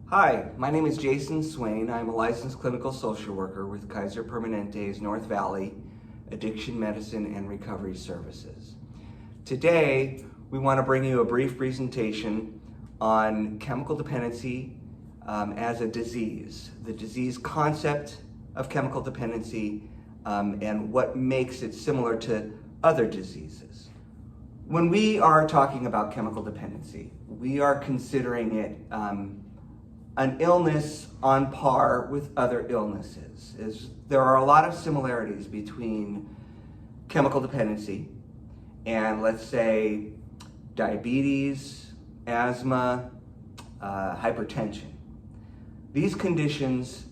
Hi, my name is Jason Swain. I'm a licensed clinical social worker with Kaiser Permanente's North Valley Addiction Medicine and Recovery Services. Today, we want to bring you a brief presentation on chemical dependency as a disease, the disease concept of chemical dependency, and what makes it similar to other diseases. When we are talking about chemical dependency, we are considering it an illness on par with other illnesses. There are a lot of similarities between chemical dependency and, let's say, diabetes, asthma, hypertension. These conditions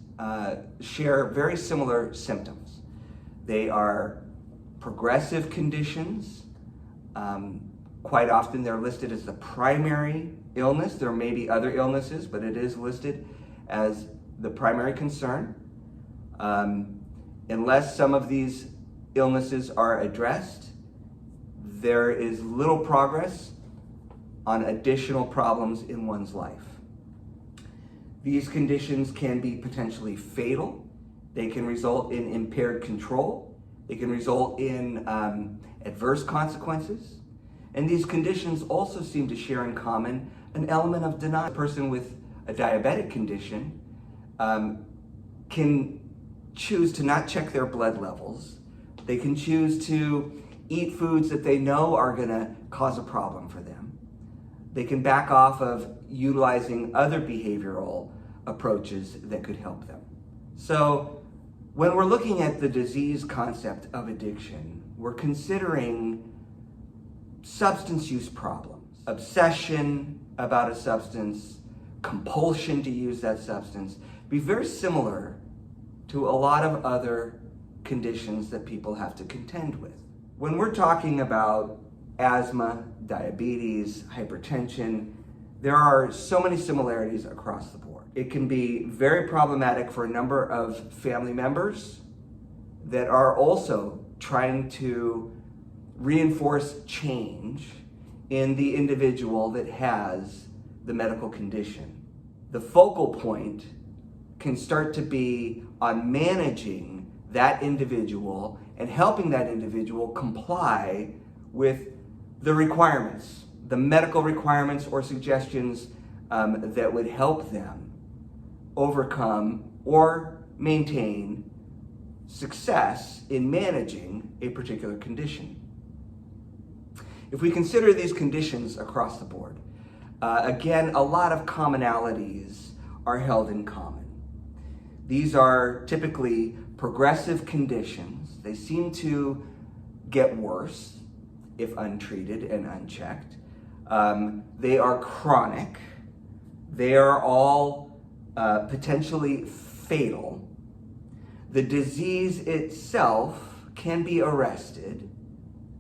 share very similar symptoms. They are progressive conditions. Quite often they're listed as the primary illness. There may be other illnesses, but it is listed as the primary concern. Unless some of these illnesses are addressed, there is little progress on additional problems in one's life. These conditions can be potentially fatal. They can result in impaired control. They can result in adverse consequences. And these conditions also seem to share in common an element of denial. A person with a diabetic condition can choose to not check their blood levels. They can choose to eat foods that they know are going to cause a problem for them. They can back off of utilizing other behavioral approaches that could help them. So when we're looking at the disease concept of addiction, we're considering substance use problems, obsession about a substance, compulsion to use that substance, be very similar to a lot of other conditions that people have to contend with. When we're talking about asthma, diabetes, hypertension, there are so many similarities across the board. It can be very problematic for a number of family members that are also trying to reinforce change in the individual that has the medical condition. The focal point can start to be on managing that individual and helping that individual comply with the requirements, the medical requirements or suggestions that would help them overcome or maintain success in managing a particular condition. If we consider these conditions across the board, again, a lot of commonalities are held in common. These are typically progressive conditions. They seem to get worse if untreated and unchecked. They are chronic. They are all potentially fatal. The disease itself can be arrested.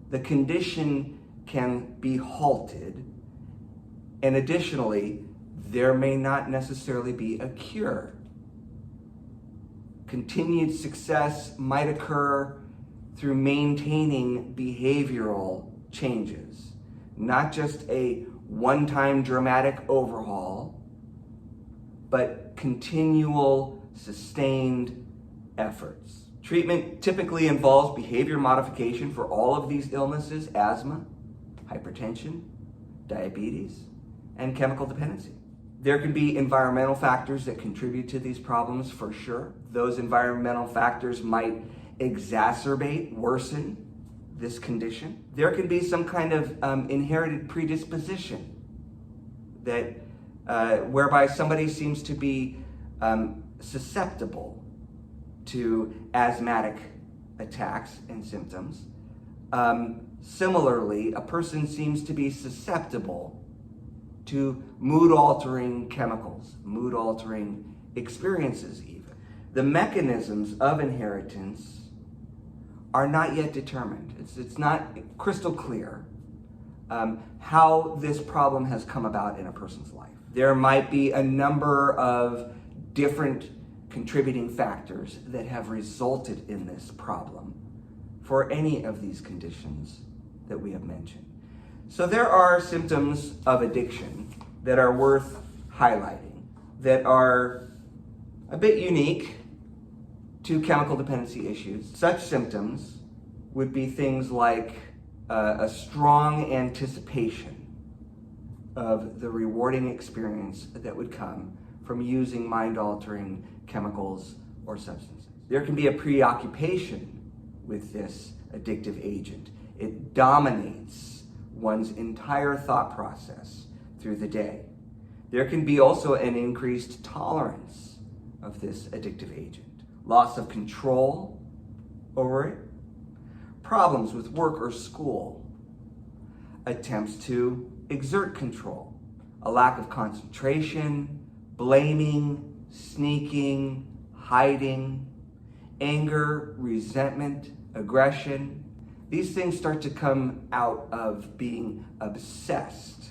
The condition can be halted. And additionally, there may not necessarily be a cure. Continued success might occur through maintaining behavioral changes, not just a one-time dramatic overhaul, but continual, sustained efforts. Treatment typically involves behavior modification for all of these illnesses: asthma, hypertension, diabetes, and chemical dependency. There can be environmental factors that contribute to these problems for sure. Those environmental factors might exacerbate, worsen this condition. There can be some kind of inherited predisposition that whereby somebody seems to be susceptible to asthmatic attacks and symptoms. Similarly, a person seems to be susceptible to mood-altering chemicals, mood-altering experiences even. The mechanisms of inheritance are not yet determined. It's not crystal clear how this problem has come about in a person's life. There might be a number of different contributing factors that have resulted in this problem for any of these conditions that we have mentioned. So there are symptoms of addiction that are worth highlighting. that are a bit unique to chemical dependency issues. Such symptoms would be things like a strong anticipation of the rewarding experience that would come from using mind-altering chemicals or substances. There can be a preoccupation with this addictive agent. It dominates one's entire thought process through the day. There can be also an increased tolerance of this addictive agent, loss of control over it, problems with work or school, attempts to exert control, a lack of concentration, blaming, sneaking, hiding, anger, resentment, aggression. These things start to come out of being obsessed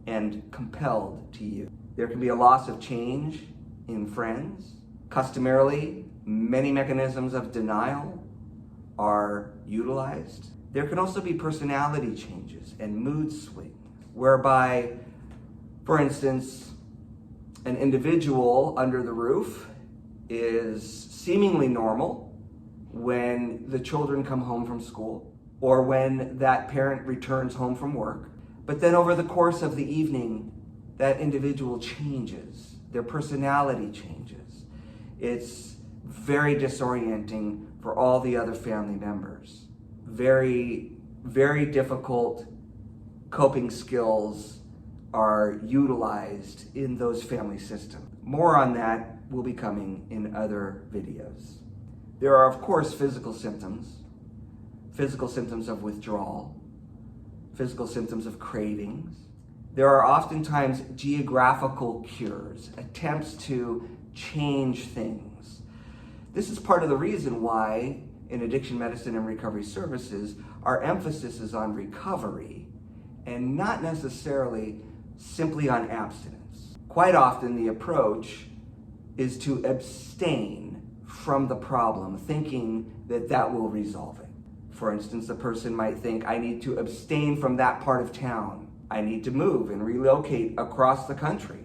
and compelled to use. There can be a loss of change in friends. Customarily, many mechanisms of denial are utilized. There can also be personality changes and mood swings, whereby, for instance, an individual under the roof is seemingly normal when the children come home from school or when that parent returns home from work. But then over the course of the evening, that individual changes. Their personality changes. It's very disorienting for all the other family members. Very, very difficult coping skills are utilized in those family systems. More on that will be coming in other videos. There are, of course, physical symptoms of withdrawal, physical symptoms of cravings. There are oftentimes geographical cures, attempts to change things. This is part of the reason why in addiction medicine and recovery services, our emphasis is on recovery and not necessarily simply on abstinence. Quite often the approach is to abstain from the problem, thinking that that will resolve it. For instance, a person might think, I need to abstain from that part of town. I need to move and relocate across the country.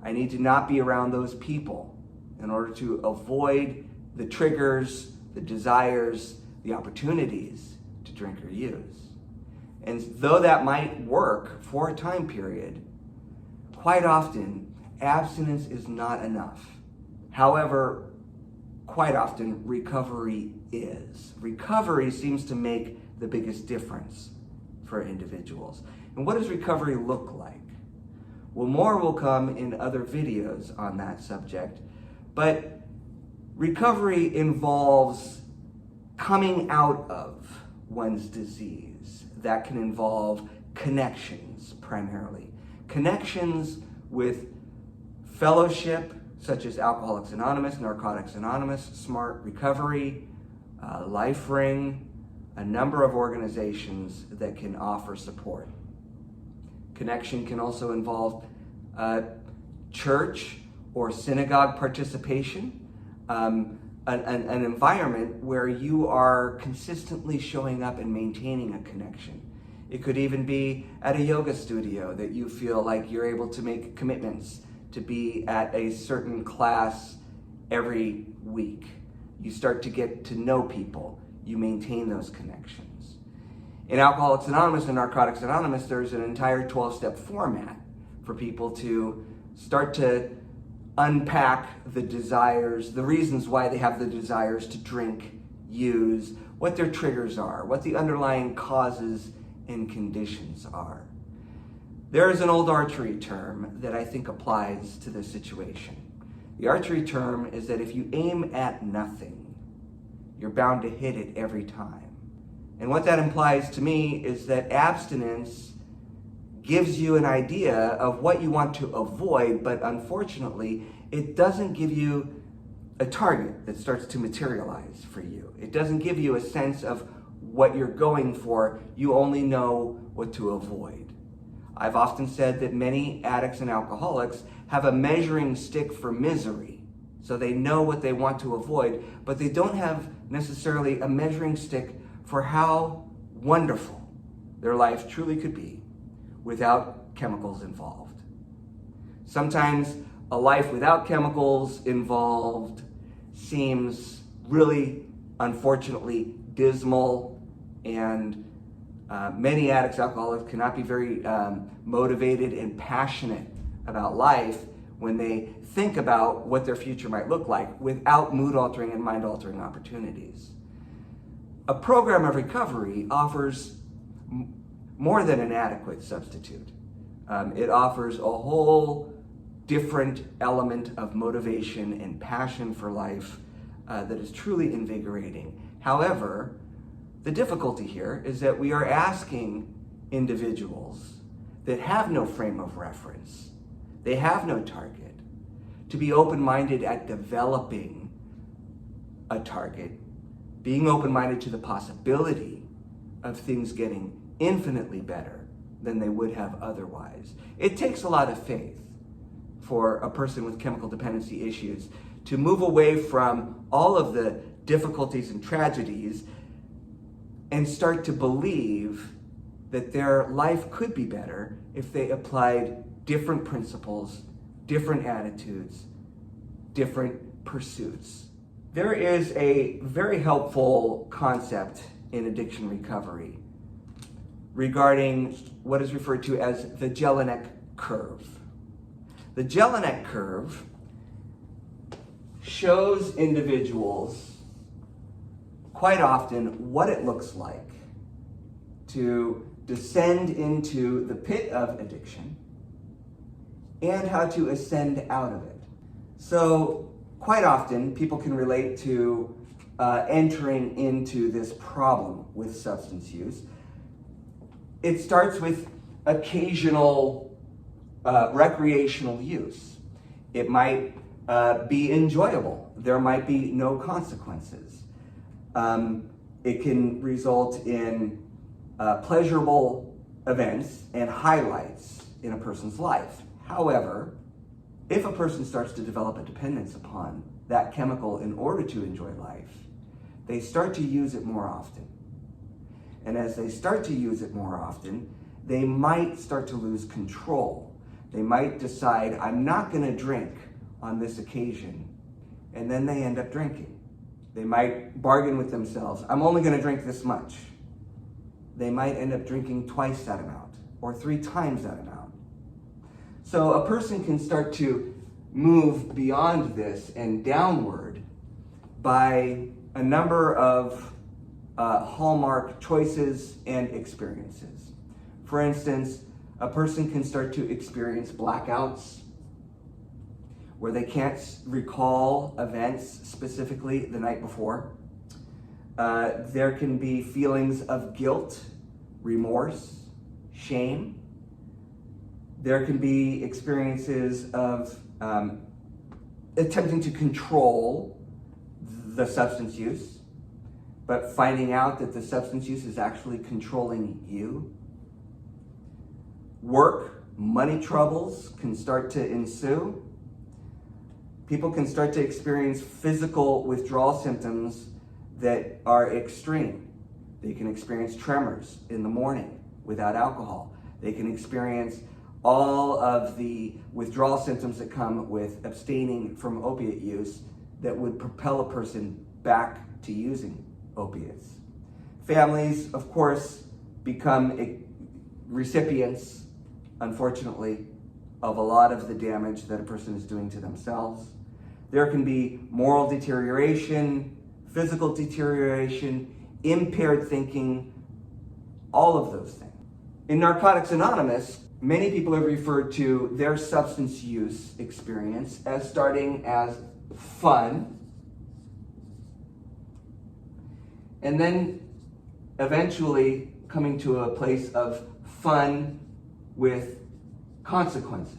I need to not be around those people in order to avoid the triggers, the desires, the opportunities to drink or use. And though that might work for a time period, quite often abstinence is not enough. However, quite often recovery is. Recovery seems to make the biggest difference for individuals. And what does recovery look like? Well, more will come in other videos on that subject, but recovery involves coming out of one's disease. That can involve connections primarily. Connections with fellowship, such as Alcoholics Anonymous, Narcotics Anonymous, Smart Recovery, Life Ring, a number of organizations that can offer support. Connection can also involve church or synagogue participation, an environment where you are consistently showing up and maintaining a connection. It could even be at a yoga studio that you feel like you're able to make commitments to be at a certain class every week. You start to get to know people. You maintain those connections. In Alcoholics Anonymous and Narcotics Anonymous, there's an entire 12-step format for people to start to unpack the desires, the reasons why they have the desires to drink, use, what their triggers are, what the underlying causes and conditions are. There is an old archery term that I think applies to this situation. The archery term is that if you aim at nothing, you're bound to hit it every time. And what that implies to me is that abstinence gives you an idea of what you want to avoid, but unfortunately, it doesn't give you a target that starts to materialize for you. It doesn't give you a sense of what you're going for. You only know what to avoid. I've often said that many addicts and alcoholics have a measuring stick for misery. So they know what they want to avoid, but they don't have necessarily a measuring stick for how wonderful their life truly could be without chemicals involved. Sometimes a life without chemicals involved seems really, unfortunately, dismal, and many addicts, alcoholics cannot be very motivated and passionate about life when they think about what their future might look like without mood-altering and mind-altering opportunities. A program of recovery offers more than an adequate substitute. It offers a whole different element of motivation and passion for life that is truly invigorating. However, the difficulty here is that we are asking individuals that have no frame of reference, they have no target, to be open-minded at developing a target, being open-minded to the possibility of things getting infinitely better than they would have otherwise. It takes a lot of faith for a person with chemical dependency issues to move away from all of the difficulties and tragedies and start to believe that their life could be better if they applied different principles, different attitudes, different pursuits. There is a very helpful concept in addiction recovery regarding what is referred to as the Jelinek curve. The Jelinek curve shows individuals quite often what it looks like to descend into the pit of addiction and how to ascend out of it. So quite often people can relate to entering into this problem with substance use. It starts with occasional recreational use. It might be enjoyable. There might be no consequences. It can result in pleasurable events and highlights in a person's life. However, if a person starts to develop a dependence upon that chemical in order to enjoy life, they start to use it more often. And as they start to use it more often, they might start to lose control. They might decide, I'm not going to drink on this occasion, and then they end up drinking. They might bargain with themselves, I'm only going to drink this much. They might end up drinking twice that amount or 3 times that amount. So a person can start to move beyond this and downward by a number of hallmark choices and experiences. For instance, a person can start to experience blackouts where they can't recall events specifically the night before. There can be feelings of guilt, remorse, shame. There can be experiences of attempting to control the substance use, but finding out that the substance use is actually controlling you. Work, money troubles can start to ensue. People can start to experience physical withdrawal symptoms that are extreme. They can experience tremors in the morning without alcohol. They can experience all of the withdrawal symptoms that come with abstaining from opiate use that would propel a person back to using opiates. Families, of course, become recipients, unfortunately, of a lot of the damage that a person is doing to themselves. There can be moral deterioration, physical deterioration, impaired thinking, all of those things. In Narcotics Anonymous, many people have referred to their substance use experience as starting as fun, and then eventually coming to a place of fun with consequences.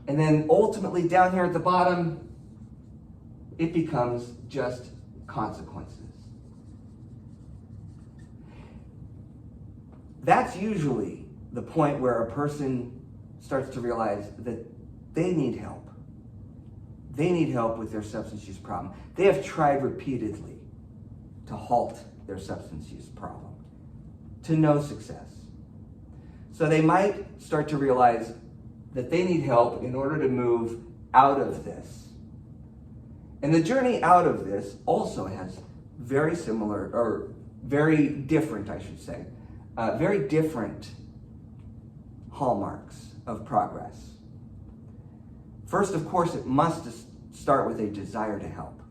And then ultimately down here at the bottom, it becomes just consequences. That's usually the point where a person starts to realize that they need help. They need help with their substance use problem. They have tried repeatedly to halt their substance use problem, to no success. So they might start to realize that they need help in order to move out of this. And the journey out of this also has very similar, or very different, I should say, very different hallmarks of progress. First, of course, it must start with a desire to help.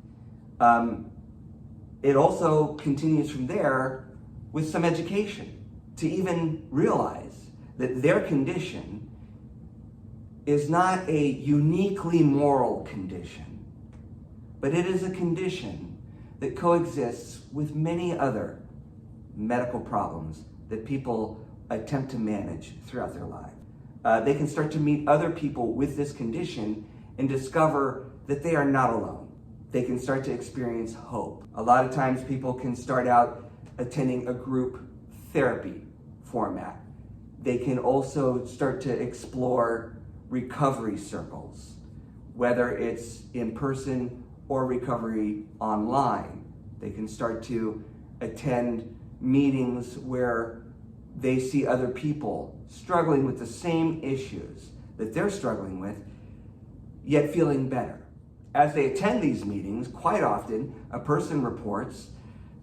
It also continues from there with some education to even realize that their condition is not a uniquely moral condition, but it is a condition that coexists with many other medical problems that people attempt to manage throughout their lives. They can start to meet other people with this condition and discover that they are not alone. They can start to experience hope. A lot of times people can start out attending a group therapy format. They can also start to explore recovery circles, whether it's in person or recovery online. They can start to attend meetings where they see other people struggling with the same issues that they're struggling with, yet feeling better. As they attend these meetings, quite often a person reports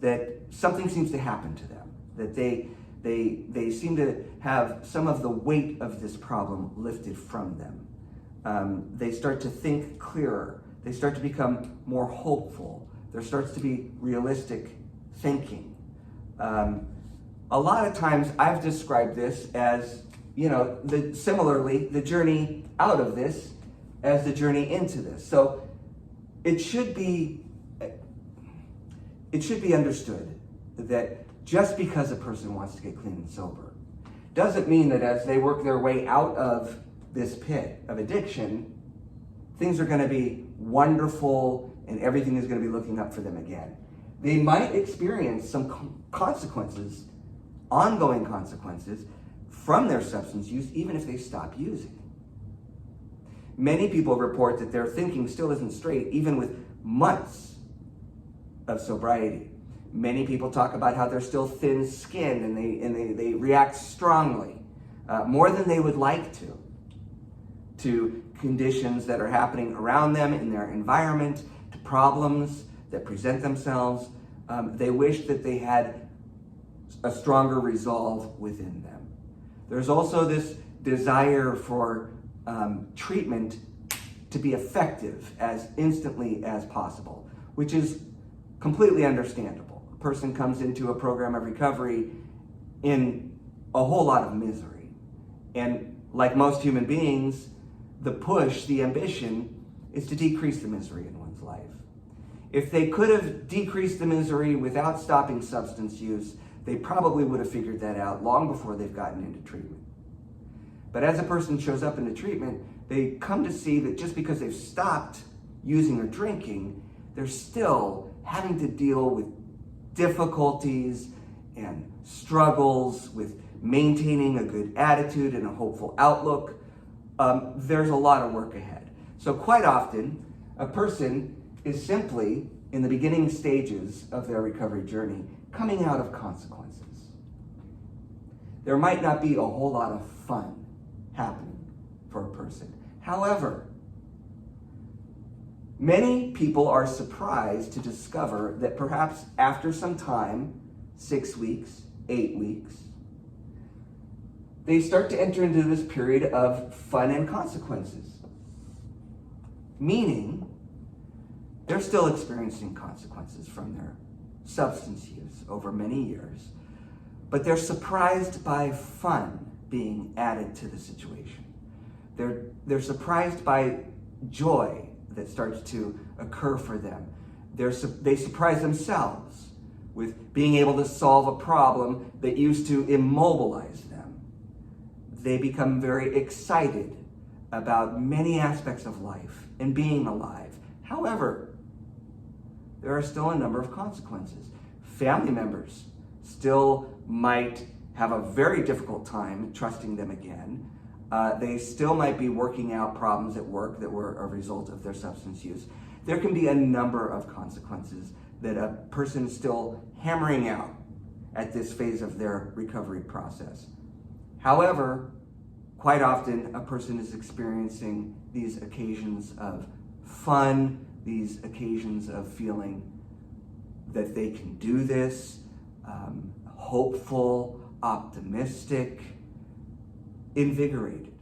that something seems to happen to them, that they seem to have some of the weight of this problem lifted from them. They start to think clearer. They start to become more hopeful. There starts to be realistic thinking. A lot of times I've described this as, similarly, the journey out of this as the journey into this. So it should be understood that just because a person wants to get clean and sober doesn't mean that as they work their way out of this pit of addiction, things are going to be wonderful and everything is going to be looking up for them again. They might experience some consequences, ongoing consequences, from their substance use, even if they stop using. Many people report that their thinking still isn't straight, even with months of sobriety. Many people talk about how they're still thin-skinned and they react strongly, more than they would like to conditions that are happening around them in their environment, to problems that present themselves. They wish that they had a stronger resolve within them. There's also this desire for treatment to be effective as instantly as possible, which is completely understandable. A person comes into a program of recovery in a whole lot of misery. And like most human beings, the push, the ambition, is to decrease the misery in one's life. If they could have decreased the misery without stopping substance use, they probably would have figured that out long before they've gotten into treatment. But as a person shows up into treatment, they come to see that just because they've stopped using or drinking, they're still having to deal with difficulties and struggles with maintaining a good attitude and a hopeful outlook. There's a lot of work ahead. So quite often, a person is simply, in the beginning stages of their recovery journey, coming out of consequences. There might not be a whole lot of fun happening for a person. However, many people are surprised to discover that perhaps after some time, 6 weeks, 8 weeks, they start to enter into this period of fun and consequences. Meaning, they're still experiencing consequences from their substance use over many years, but they're surprised by fun being added to the situation. They're surprised by joy that starts to occur for them. They surprise themselves with being able to solve a problem that used to immobilize them. They become very excited about many aspects of life and being alive. However, there are still a number of consequences. Family members still might have a very difficult time trusting them again. They still might be working out problems at work that were a result of their substance use. There can be a number of consequences that a person is still hammering out at this phase of their recovery process. However, quite often a person is experiencing these occasions of fun, these occasions of feeling that they can do this, hopeful, optimistic, invigorated.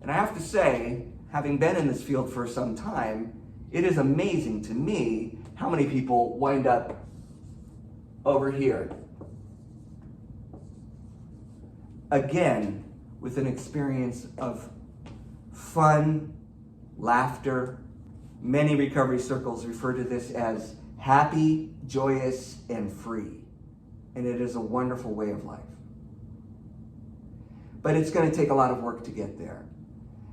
And I have to say, having been in this field for some time, it is amazing to me how many people wind up over here. Again, with an experience of fun, laughter. Many recovery circles refer to this as happy, joyous, and free. And it is a wonderful way of life. But it's going to take a lot of work to get there.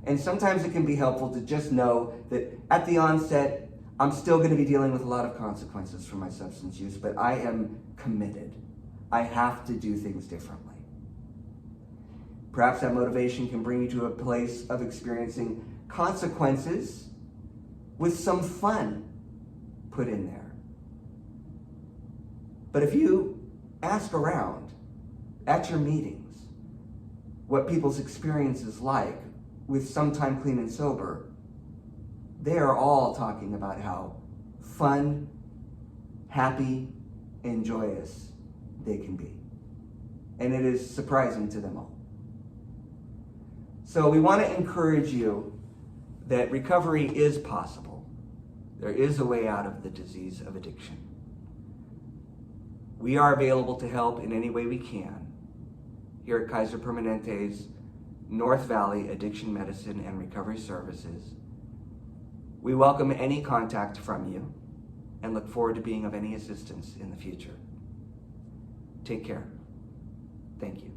And sometimes it can be helpful to just know that at the onset, I'm still going to be dealing with a lot of consequences from my substance use, but I am committed. I have to do things differently. Perhaps that motivation can bring you to a place of experiencing consequences with some fun put in there. But if you ask around at your meetings what people's experience is like with some time clean and sober, they are all talking about how fun, happy, and joyous they can be. And it is surprising to them all. So we want to encourage you that recovery is possible. There is a way out of the disease of addiction. We are available to help in any way we can here at Kaiser Permanente's North Valley Addiction Medicine and Recovery Services. We welcome any contact from you and look forward to being of any assistance in the future. Take care. Thank you.